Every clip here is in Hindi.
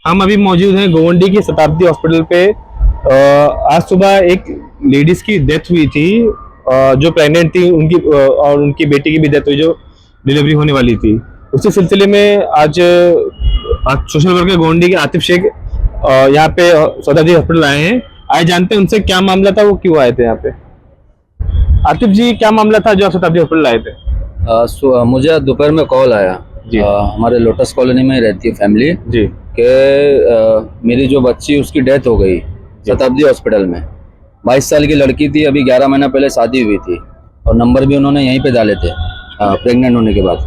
हम अभी मौजूद हैं गोवंडी की शताब्दी हॉस्पिटल पे। आज सुबह एक लेडीज की डेथ हुई थी, जो प्रेग्नेंट थी उनकी, और उनकी बेटी की भी डेथ हुई जो डिलीवरी होने वाली थी। उसी सिलसिले में आज सोशल वर्कर गोवंडी के आतिफ शेख यहाँ पे शताब्दी हॉस्पिटल आए हैं। आए जानते हैं उनसे क्या मामला था, वो क्यों आए थे यहाँ पे। आतिफ जी, क्या मामला था जो आप शताब्दी हॉस्पिटल आए थे? मुझे दोपहर में कॉल आया जी। हमारे लोटस कॉलोनी में रहती है फैमिली जी। कि मेरी जो बच्ची उसकी डेथ हो गई शताब्दी हॉस्पिटल में। 22 साल की लड़की थी, अभी 11 महीना पहले शादी हुई थी और नंबर भी उन्होंने यहीं पे डाले थे प्रेग्नेंट होने के बाद।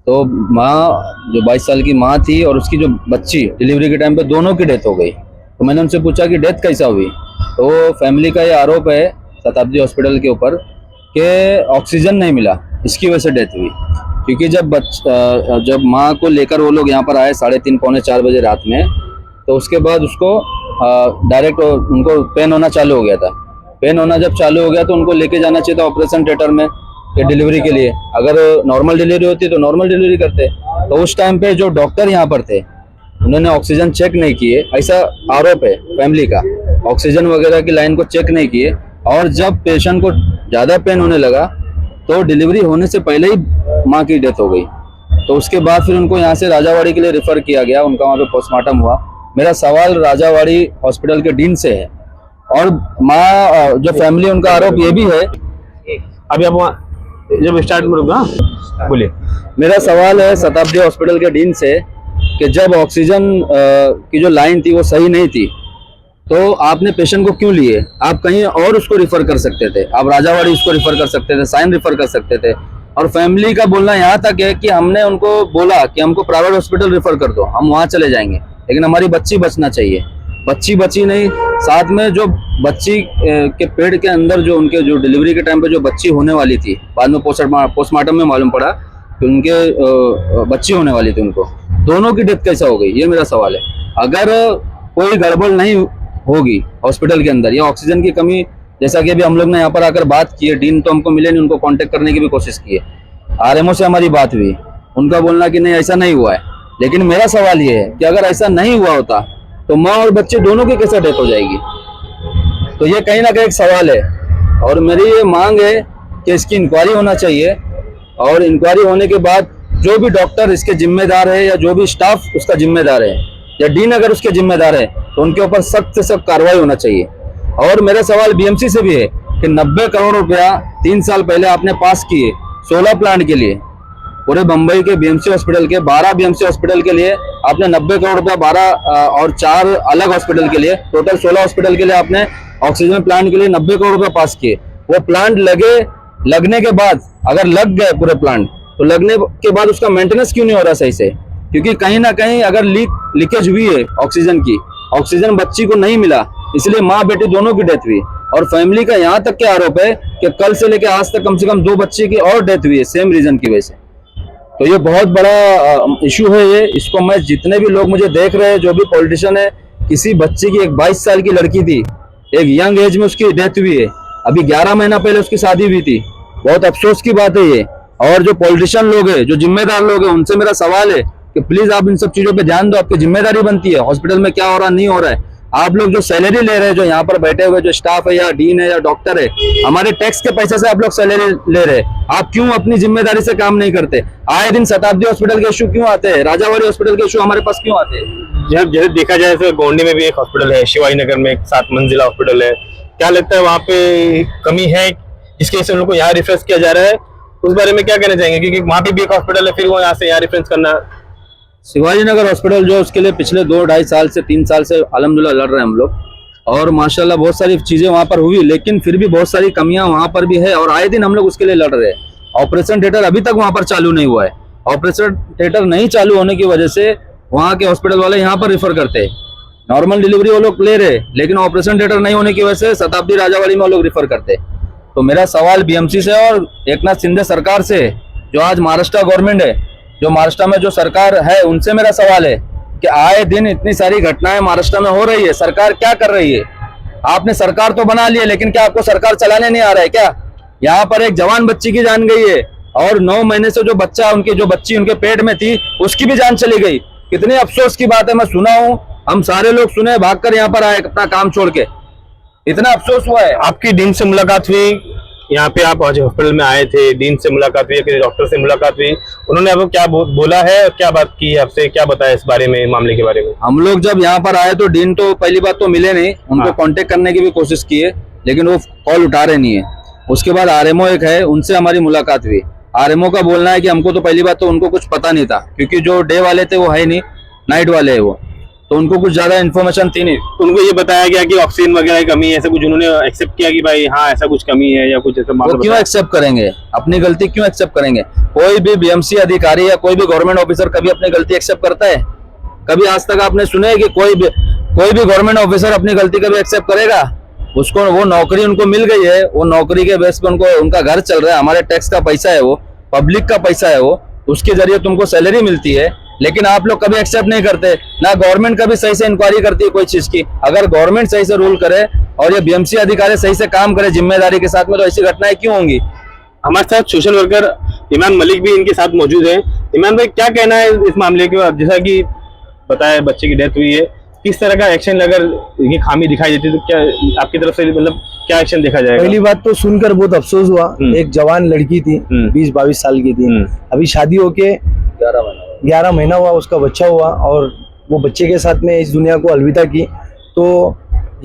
तो माँ, जो 22 साल की माँ थी और उसकी जो बच्ची डिलीवरी के टाइम पे दोनों की डेथ हो गई। तो मैंने उनसे पूछा कि डेथ कैसा हुई, तो फैमिली का ये आरोप है शताब्दी हॉस्पिटल के ऊपर कि ऑक्सीजन नहीं मिला, इसकी वजह से डेथ हुई। क्योंकि जब माँ को लेकर वो लोग यहाँ पर आए 3:30 पौने 4 बजे रात में, तो उसके बाद उसको डायरेक्ट उनको पेन होना चालू हो गया था। पेन होना जब चालू हो गया तो उनको लेके जाना चाहिए था ऑपरेशन थिएटर में कि डिलीवरी के लिए। अगर नॉर्मल डिलीवरी होती तो नॉर्मल डिलीवरी करते। तो उस टाइम पे जो डॉक्टर यहाँ पर थे उन्होंने ऑक्सीजन चेक नहीं किए, ऐसा आरोप है फैमिली का। ऑक्सीजन वगैरह की लाइन को चेक नहीं किए और जब पेशेंट को ज़्यादा पेन होने लगा तो डिलीवरी होने से पहले ही माँ की डेथ हो गई। तो उसके बाद फिर उनको यहाँ से राजावाड़ी के लिए रेफर किया गया, उनका वहाँ पे पोस्टमार्टम हुआ। मेरा सवाल राजावाड़ी हॉस्पिटल के डीन से है और माँ जो फैमिली, उनका आरोप ये भी है। अभी आप जब स्टार्ट करूँगा बोलिए। मेरा सवाल है शताब्दी हॉस्पिटल के डीन से कि जब ऑक्सीजन की जो लाइन थी वो सही नहीं थी तो आपने पेशेंट को क्यों लिए? आप कहीं और उसको रिफर कर सकते थे, आप राजावाड़ी उसको रिफर कर सकते थे, साइन रिफर कर सकते थे। और फैमिली का बोलना यहाँ तक है कि हमने उनको बोला कि हमको प्राइवेट हॉस्पिटल रिफर कर दो, हम वहाँ चले जाएंगे, लेकिन हमारी बच्ची बचना चाहिए। बच्ची बची नहीं, साथ में जो बच्ची के पेट के अंदर जो उनके जो डिलीवरी के टाइम पे जो बच्ची होने वाली थी, बाद में पोस्टमार्टम में मालूम पड़ा कि उनके बच्ची होने वाली थी, उनको दोनों की डेथ कैसा हो गई, ये मेरा सवाल है। अगर कोई गड़बड़ नहीं होगी हॉस्पिटल के अंदर या ऑक्सीजन की कमी, जैसा कि अभी हम लोग ने यहाँ पर आकर बात की है, डीन तो हमको मिले नहीं, उनको कांटेक्ट करने की भी कोशिश की है, आरएमओ से हमारी बात हुई, उनका बोलना कि नहीं ऐसा नहीं हुआ है। लेकिन मेरा सवाल ये है कि अगर ऐसा नहीं हुआ होता तो माँ और बच्चे दोनों की कैसे डेथ हो जाएगी? तो ये कहीं ना कहीं एक सवाल है और मेरी ये मांग है कि इसकी इंक्वायरी होना चाहिए और इंक्वायरी होने के बाद जो भी डॉक्टर इसके जिम्मेदार है या जो भी स्टाफ उसका जिम्मेदार है या डीन अगर उसके जिम्मेदार है तो उनके ऊपर सख्त से सख्त कार्रवाई होना चाहिए। और मेरा सवाल बीएमसी से भी है कि 90 करोड़ रुपया 3 साल पहले आपने पास किए 16 प्लांट के लिए, पूरे बम्बई के बीएमसी हॉस्पिटल के 12 बीएमसी हॉस्पिटल के लिए आपने 90 करोड़ रुपया 12 और 4 अलग हॉस्पिटल के लिए, टोटल 16 हॉस्पिटल के लिए आपने ऑक्सीजन प्लांट के लिए 90 करोड़ रुपया पास किए। वो प्लांट लगने के बाद अगर लग गए पूरे प्लांट, तो लगने के बाद उसका मेंटेनेंस क्यों नहीं हो रहा सही से? क्योंकि कहीं ना कहीं अगर लीकेज हुई है ऑक्सीजन की, ऑक्सीजन बच्ची को नहीं मिला, इसलिए माँ बेटी दोनों की डेथ हुई। और फैमिली का यहाँ तक के आरोप है कि कल से लेकर आज तक कम से कम 2 बच्चे की और डेथ हुई है सेम रीजन की वजह से। तो ये बहुत बड़ा इशू है ये। इसको मैं, जितने भी लोग मुझे देख रहे हैं, जो भी पॉलिटिशियन है, किसी बच्चे की, एक 22 साल की लड़की थी, एक यंग एज में उसकी डेथ हुई है, अभी 11 महीना पहले उसकी शादी हुई थी। बहुत अफसोस की बात है ये। और जो पॉलिटिशियन लोग हैं, जो जिम्मेदार लोग हैं, उनसे मेरा सवाल है कि प्लीज आप इन सब चीजों पे ध्यान दो, आपकी जिम्मेदारी बनती है हॉस्पिटल में क्या हो रहा नहीं हो रहा है। आप लोग जो सैलरी ले रहे हैं, जो यहाँ पर बैठे हुए जो स्टाफ है या डीन है या डॉक्टर है, हमारे टैक्स के पैसे से आप लोग सैलरी ले रहे हैं, आप क्यों अपनी जिम्मेदारी से काम नहीं करते? आए दिन शताब्दी हॉस्पिटल के इशू क्यों आते हैं, राजावाड़ी हॉस्पिटल के इशू हमारे पास क्यों आते हैं? जब जैसे देखा जाए तो गोंडी में भी एक हॉस्पिटल है, शिवाजी नगर में एक 7 मंजिला हॉस्पिटल है। क्या लगता है वहाँ पे कमी है जिसके वजह से उनको यहाँ रेफरेंस किया जा रहा है? उस बारे में क्या कहना चाहेंगे? क्योंकि वहाँ पे भी एक हॉस्पिटल है, फिर वो यहाँ से यहाँ रेफरेंस करना। शिवाजी नगर हॉस्पिटल जो, उसके लिए पिछले 2-2.5 साल से 3 साल से अल्हम्दुलिल्लाह लड़ रहे हैं हम लोग और माशाल्लाह बहुत सारी चीजें वहाँ पर हुई, लेकिन फिर भी बहुत सारी कमियां वहाँ पर भी है और आए दिन हम लोग उसके लिए लड़ रहे हैं। ऑपरेशन थिएटर अभी तक वहाँ पर चालू नहीं हुआ है। ऑपरेशन थिएटर नहीं चालू होने की वजह से वहाँ के हॉस्पिटल वाले यहाँ पर रिफर करते हैं। नॉर्मल डिलीवरी वो लोग ले रहे, लेकिन ऑपरेशन थिएटर नहीं होने की वजह से शताब्दी राजावाड़ी में वो लोग रिफर करते। तो मेरा सवाल बीएमसी से और एकनाथ शिंदे सरकार से, जो आज महाराष्ट्र गवर्नमेंट है, जो महाराष्ट्र में जो सरकार है, उनसे मेरा सवाल है कि आए दिन इतनी सारी घटनाएं महाराष्ट्र में हो रही है, सरकार क्या कर रही है? आपने सरकार तो बना ली है, लेकिन क्या आपको सरकार चलाने नहीं आ रहा है क्या? यहाँ पर एक जवान बच्ची की जान गई है और 9 महीने से जो बच्ची उनके पेट में थी उसकी भी जान चली गई। कितने अफसोस की बात है। मैं सुना हूँ हम सारे लोग सुने भागकर यहाँ पर आए अपना काम छोड़ के, इतना अफसोस हुआ है। आपकी डीन से मुलाकात हुई, यहाँ पे आप आज हॉस्पिटल में आए थे, डीन से मुलाकात हुई, किसी डॉक्टर से मुलाकात हुई, उन्होंने आपको क्या बोला है, क्या बात की है आपसे, क्या बताया इस बारे में, मामले के बारे में? हम लोग जब यहाँ पर आए तो डीन तो पहली बात तो मिले नहीं, उनको हाँ। कांटेक्ट करने की भी कोशिश की है लेकिन वो कॉल उठा रहे नहीं है। उसके बाद आरएमओ एक है, उनसे हमारी मुलाकात हुई। आरएमओ का बोलना है कि हमको तो पहली बात तो उनको कुछ पता नहीं था, क्योंकि जो डे वाले थे वो है नहीं, नाइट वाले है वो, तो उनको कुछ ज्यादा इन्फॉर्मेशन थी नहीं। उनको ये बताया गया कि ऑक्सीजन वगैरह की कमी है, ऐसा कुछ उन्होंने एक्सेप्ट किया कि भाई हाँ ऐसा कुछ कमी है या कुछ ऐसा वो मामला क्यों बताया? एक्सेप्ट करेंगे, अपनी गलती क्यों एक्सेप्ट करेंगे? कोई भी बीएमसी अधिकारी या कोई भी गवर्नमेंट ऑफिसर कभी अपनी गलती एक्सेप्ट करता है? कभी आज तक आपने सुना है कि कोई भी गवर्नमेंट ऑफिसर अपनी गलती कभी एक्सेप्ट करेगा? उसको वो नौकरी उनको मिल गई है, वो नौकरी के बेस पे उनको उनका घर चल रहा है, हमारे टैक्स का पैसा है, वो पब्लिक का पैसा है, वो उसके जरिए तुमको सैलरी मिलती है, लेकिन आप लोग कभी एक्सेप्ट नहीं करते। ना गवर्नमेंट कभी सही से इंक्वायरी करती है कोई चीज की। अगर गवर्नमेंट सही से रूल करे और ये बीएमसी अधिकारी सही से काम करे जिम्मेदारी के साथ में, तो ऐसी घटनाएं क्यों होंगी? हमारे साथ सोशल वर्कर इमरान मलिक भी इनके साथ मौजूद हैं। इमरान भाई, क्या कहना है इस मामले के बाद? जैसा कि बताया बच्चे की डेथ हुई है, किस तरह का एक्शन अगर ये खामी दिखाई देती है तो क्या आपकी तरफ से मतलब क्या एक्शन देखा जाएगा? पहली बात तो सुनकर बहुत अफसोस हुआ। एक जवान लड़की थी, 20-22 साल की थी, अभी शादी होके 11 महीना हुआ, उसका बच्चा हुआ और वो बच्चे के साथ में इस दुनिया को अलविदा की। तो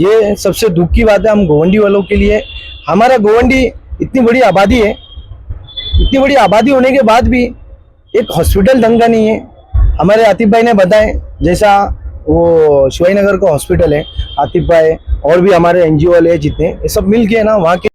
ये सबसे दुख की बात है हम गोवंडी वालों के लिए। हमारा गोवंडी इतनी बड़ी आबादी है, इतनी बड़ी आबादी होने के बाद भी एक हॉस्पिटल ढंग का नहीं है। हमारे आतिफ भाई ने बताए, जैसा वो शिवाजी नगर का हॉस्पिटल है, आतिफ भाई और भी हमारे एनजीओ वाले जितने, ये सब मिल के ना वहाँ के